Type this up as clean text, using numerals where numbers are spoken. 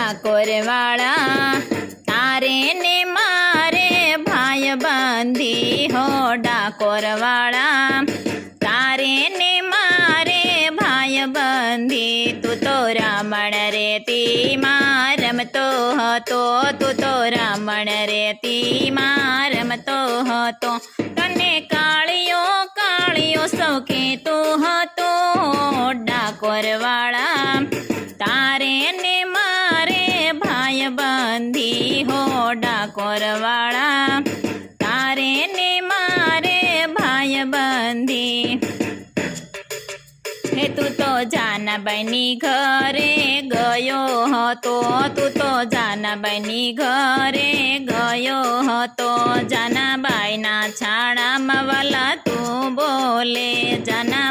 ડાકોર વાળા તારે ને મારે ભાઈ બંધી હો ડાકોર વાળા તારે ને મારે ભાઈ બંધી તું તો રામણ રેતીમાં રમતો હતો તું તો રામણ રેતીમાં રમતો હતો તને કાળિયો કાળિયો સૌ કહેતું હતું ડાકોર વાળા તારે ને મારે ભાઈ બંધી હો ડાકોર વાળા તારે ને મારે ભાઈ બંધી હે તું તો જાનાબાઈની ઘરે ગયો હતો તું તો જાનાબાઈની ઘરે ગયો હતો જાનાબાઈના છાણામાં વાલા તું બોલે જાના